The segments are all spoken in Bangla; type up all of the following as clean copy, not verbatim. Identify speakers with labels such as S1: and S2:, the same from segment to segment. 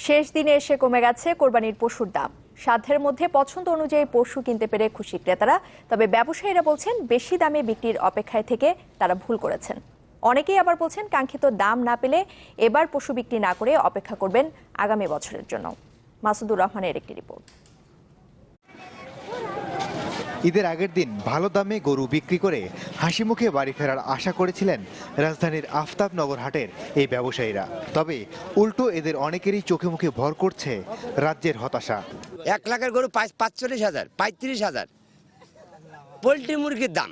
S1: শেষ দিনে এসে কমে গেছে কোরবানির পশুর দাম। সাধ্যের মধ্যে পছন্দ অনুযায়ী পশু কিনতে পেরে খুশি ক্রেতারা। তবে ব্যবসায়ীরা বলছেন বেশি দামে বিক্রির অপেক্ষায় থেকে তারা ভুল করেছেন। অনেকেই আবার বলছেন কাঙ্ক্ষিত দাম না পেলে এবার পশু বিক্রি না করে অপেক্ষা করবেন আগামী বছরের জন্য। মাসুদুর রহমানের একটি রিপোর্ট।
S2: ঈদের আগের দিন ভালো দামে গরু বিক্রি করে হাসি মুখে বাড়ি ফেরার আশা করেছিলেন রাজধানীর আফতাবনগর হাটের এই ব্যবসায়ীরা। তবে উল্টো এদের অনেকেরই চোখে মুখে ভর করছে রাজ্যের হতাশা।
S3: 1 লাখের গরু 45,000 35,000 পোল্ট্রি মুরগির দাম।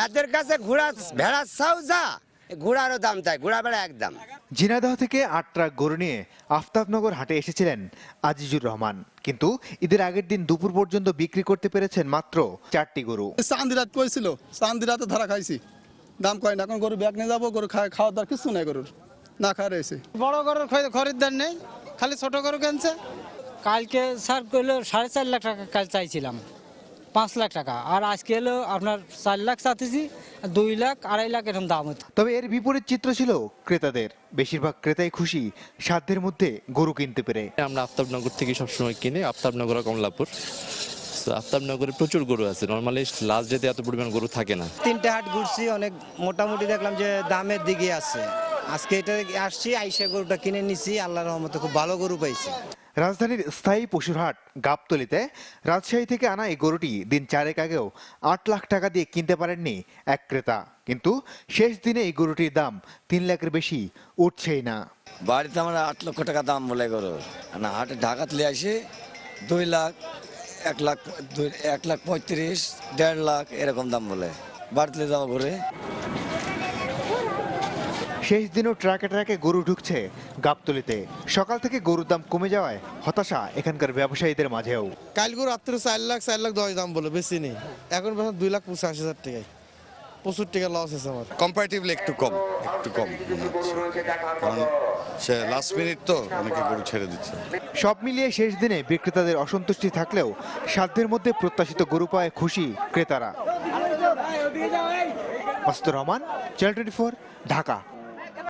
S3: এদের কাছে ঘোড়া ভেড়া চাও যা, ঘোড়ারও দাম চাই, ঘোড়া ভেড়া একদম।
S2: ঝিনাইদহ থেকে 8 ট্রাক গরু নিয়ে আফতাবনগর হাটে এসেছিলেন আজিজুর রহমান, কিন্তু ঈদের আগের দিন দুপুর পর্যন্ত বিক্রি করতে পেরেছেন মাত্র 4টি গরু।
S4: চান্দিরাত কইছিল, চান্দিরাতে ধরা খাইছি, দাম কয় না। এখন গরু ব্যাগ নিয়ে যাবো, গরু খাওয়ার দার কিছু নাই, গরুর না খাওয়া রয়েছে।
S5: বড় গরুর খরিদ্দার নেই, খালি ছোট গরু কিনছে। কালকে স্যার কইলো 4.5 লাখ টাকা কাল চাইছিলাম, 5 লাখ টাকা, আর আজকে এলো আপনার 4 লাখ চাইতেছি, 2 লাখ 2.5 লাখ এরকম দাম হতো।
S2: তবে এর বিপরীত চিত্র ছিল ক্রেতাদের। বেশিরভাগ ক্রেতাই খুশি সাধ্যের মধ্যে গরু কিনতে পেরে।
S6: আমরা আফতাবনগর থেকে সবসময় কিনে, আফতাবনগর কমলাপুর। আফতাবনগরে প্রচুর গরু আছে, নর্মালি লাস্ট ডেতে এত পরিমাণ গরু থাকে না।
S7: 3টে হাট ঘুরছি, অনেক মোটামুটি দেখলাম যে দামের দিকে আছে। আজকে এটা আসছি, আইসা গরুটা কিনে নিছি, আল্লাহর রহমতে খুব ভালো গরু পাইছি।
S2: রাজধানীর স্থায়ী পশুর হাট গাবতলীতে রাজশাহী থেকে আনা এই গরুটি দিন 4 আগেও 8 লাখ টাকা দিয়ে কিনতে পারেননি এক ক্রেতা। কিন্তু শেষ দিনে এই গরুটির দাম 3 লাখের বেশি উঠছেই না।
S8: বাড়িতে আমরা 8 লক্ষ টাকা দাম বলে গরু, না হাটে ঢাকাতে আসে 2 লাখ 1 লাখ 1,35,000 1.5 লাখ এরকম দাম বলে বাড়িতে যাওয়া ঘুরে।
S2: শেষ দিনও ট্রাকে ট্রাকে গরু ঢুকছে গাবতলীতে। সকাল থেকে গরুর দাম কমে যাওয়ায় হতাশা এখানকার ব্যবসায়ীদের মাঝেও।
S5: কাল গরু রাত্রে 4 লাখ 10 দাম বলে বেশি নেই, এখন 2,85,000 টাকায়। প্রচুর টাকা লস আছে আমার।
S9: কম্পারেটিভলি একটু কম মনে হচ্ছে, কারণ সে লাস্ট মিনিট তো অনেকে গরু ছেড়ে দিচ্ছে।
S2: সব মিলিয়ে শেষ দিনে বিক্রেতাদের অসন্তুষ্টি থাকলেও সাধ্যের মধ্যে প্রত্যাশিত গরু পায় খুশি ক্রেতারা। মাসুদুর রহমান, চ্যানেল 24, ঢাকা।